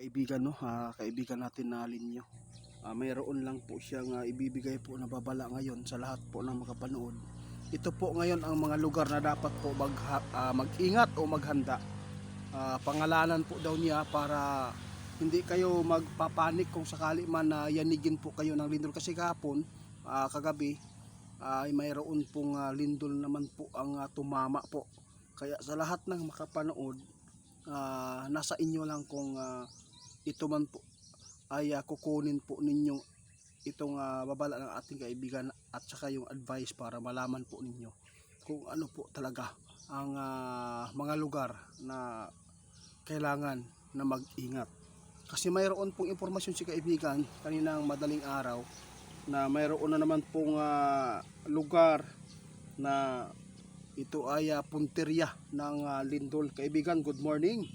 Kaibigan, no, kaibigan natin na Linyo. Mayroon lang po siyang ibibigay po na babala ngayon sa lahat po ng makapanood. Ito po ngayon ang mga lugar na dapat po mag-ingat o maghanda. Pangalanan po daw niya para hindi kayo magpapanik kung sakali man na yanigin po kayo ng lindol. Kasi kahapon, kagabi, ay mayroon pong lindol naman po ang tumama po. Kaya sa lahat ng makapanood, nasa inyo lang kung ito man po ay kukunin po ninyo itong babala ng ating kaibigan at saka yung advice para malaman po ninyo kung ano po talaga ang mga lugar na kailangan na mag-ingat. Kasi mayroon pong impormasyon si kaibigan kaninang madaling araw na mayroon na naman pong lugar na ito ay punteriya ng lindol. Kaibigan, good morning.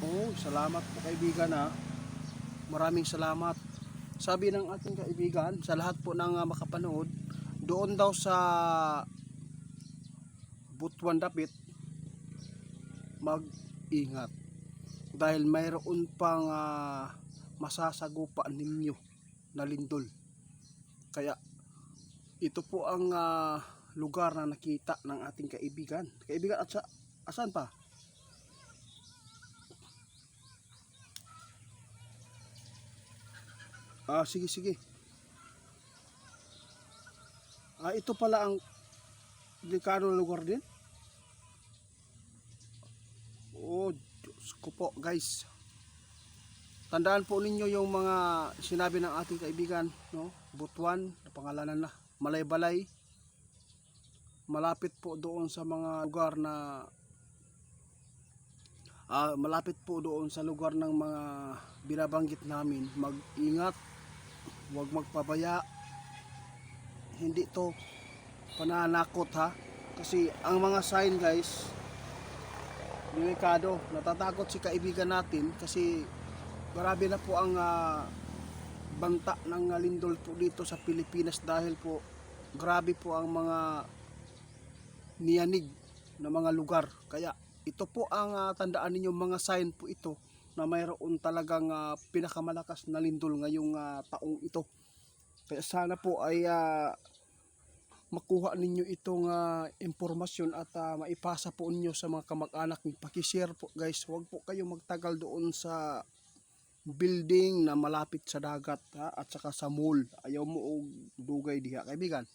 Oh, salamat po kaibigan ha. Maraming salamat. Sabi ng ating kaibigan, sa lahat po ng makapanood, doon daw sa Butuan Dapit, mag-ingat. Dahil mayroon pang masasagupa ninyo na lindol. Kaya ito po ang lugar na nakita ng ating kaibigan. Kaibigan, at asan pa? Sige, sige. Ito pala ang delikado na lugar din. Oh, Diyos ko po guys. Tandaan po ninyo yung mga sinabi ng ating kaibigan, no? Butuan, pangalanan na. Malay-balay. Malapit po doon sa mga lugar na malapit po doon sa lugar ng mga binabanggit namin. Mag-ingat. Huwag magpabaya. Hindi to pananakot ha. Kasi ang mga sign guys, delikado. Natatakot si kaibigan natin kasi grabe na po ang banta ng lindol po dito sa Pilipinas dahil po grabe po ang mga niyanig na mga lugar. Kaya ito po ang tandaan ninyo, mga sign po ito na mayroon talagang pinakamalakas na lindol ngayong taong ito. Kaya sana po ay makuha ninyo itong impormasyon at maipasa po ninyo sa mga kamag-anak. Paki-share po guys. Huwag po kayo magtagal doon sa building na malapit sa dagat ha? At saka sa mall. Ayaw mo og dugay diha kaibigan.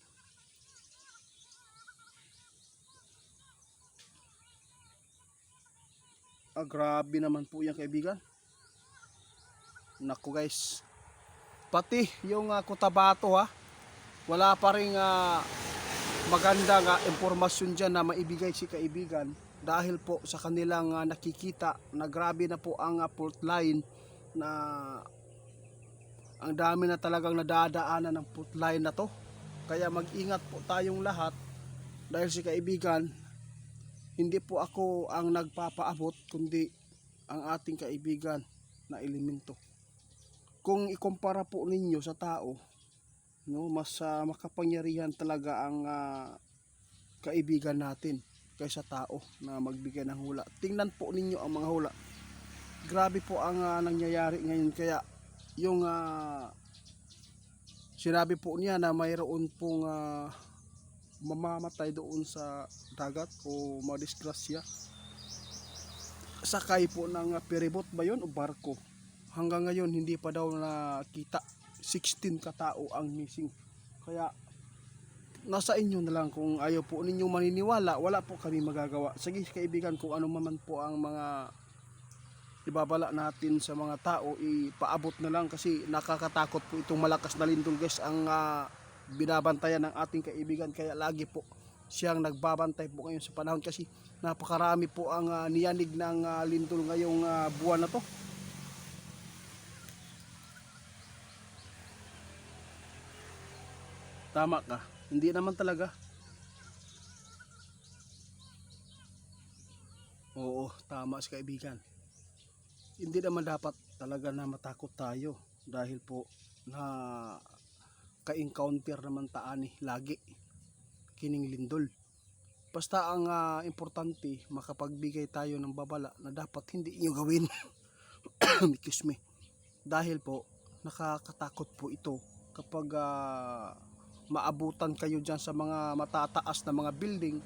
Grabe naman po yan kaibigan. Naku guys. Pati yung Cotabato ha. Wala pa ring magandang impormasyon dyan na maibigay si kaibigan dahil po sa kanilang nakikita na grabe na po ang fault line, na ang dami na talagang nadadaanan ng fault line na to. Kaya mag-ingat po tayong lahat dahil si kaibigan, hindi po ako ang nagpapaabot kundi ang ating kaibigan na elemento. Kung ikumpara po ninyo sa tao, no, mas makapangyarihan talaga ang kaibigan natin kaysa tao na magbigay ng hula. Tingnan po ninyo ang mga hula. Grabe po ang nangyayari ngayon. Kaya yung sinabi po niya na mayroon pong mamamatay doon sa dagat o madisgrasya sakay po ng ferryboat ba yun o barko. Hanggang ngayon hindi pa daw nakita. 16 katao ang missing. Kaya nasa inyo na lang kung ayaw po ninyong maniniwala, wala po kami magagawa. Sige kaibigan, kung ano man po ang mga ibabala natin sa mga tao, ipaabot na lang kasi nakakatakot po itong malakas na lindol guys ang binabantayan ng ating kaibigan. Kaya lagi po siyang nagbabantay po ngayon sa panahon kasi napakarami po ang niyanig ng lindol ngayong buwan na to. Tama ka. Hindi naman talaga. Oo, tama si kaibigan. Hindi naman dapat talaga na matakot tayo dahil po na ka-encounter naman taani lagi kining lindol. Basta ang importante, makapagbigay tayo ng babala na dapat hindi nyo gawin. Excuse me. Dahil po, nakakatakot po ito kapag maabutan kayo dyan sa mga matataas na mga building.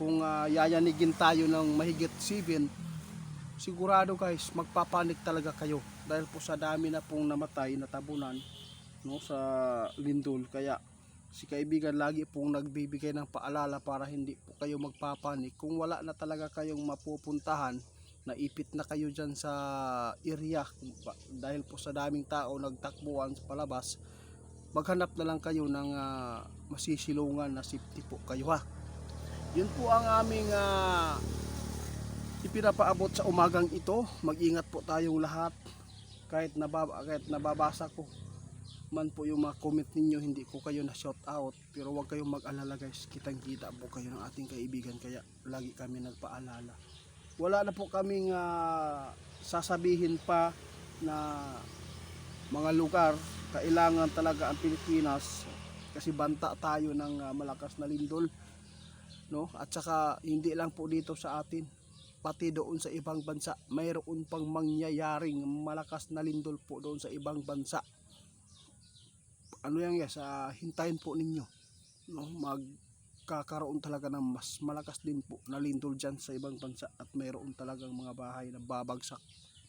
Kung yayanigin tayo ng mahigit 7, sigurado guys, magpapanik talaga kayo. Dahil po sa dami na pong namatay, natabunan, no, sa lindol. Kaya si kaibigan lagi pong nagbibigay ng paalala para hindi po kayo magpapanik. Kung wala na talaga kayong mapupuntahan, naipit na kayo dyan sa area dahil po sa daming tao nagtakbuhan sa palabas, maghanap na lang kayo ng masisilungan na safety po kayo ha. Yun po ang aming ipinapaabot sa umagang ito. Mag-ingat po tayong lahat. Kahit nababasa ko man po yung mga comment ninyo, hindi ko kayo na shout out, pero huwag kayong mag-alala guys, kitang kita po kayo ng ating kaibigan, kaya lagi kami nagpaalala. Wala na po kaming sasabihin pa na mga lugar. Kailangan talaga ang Pilipinas kasi banta tayo ng malakas na lindol, no? At saka hindi lang po dito sa atin, pati doon sa ibang bansa mayroon pang mangyayaring malakas na lindol po doon sa ibang bansa. Ano yan guys, hintayin po ninyo, no? Magkakaroon talaga ng mas malakas din po na lindol dyan sa ibang bansa at mayroon talagang mga bahay na babagsak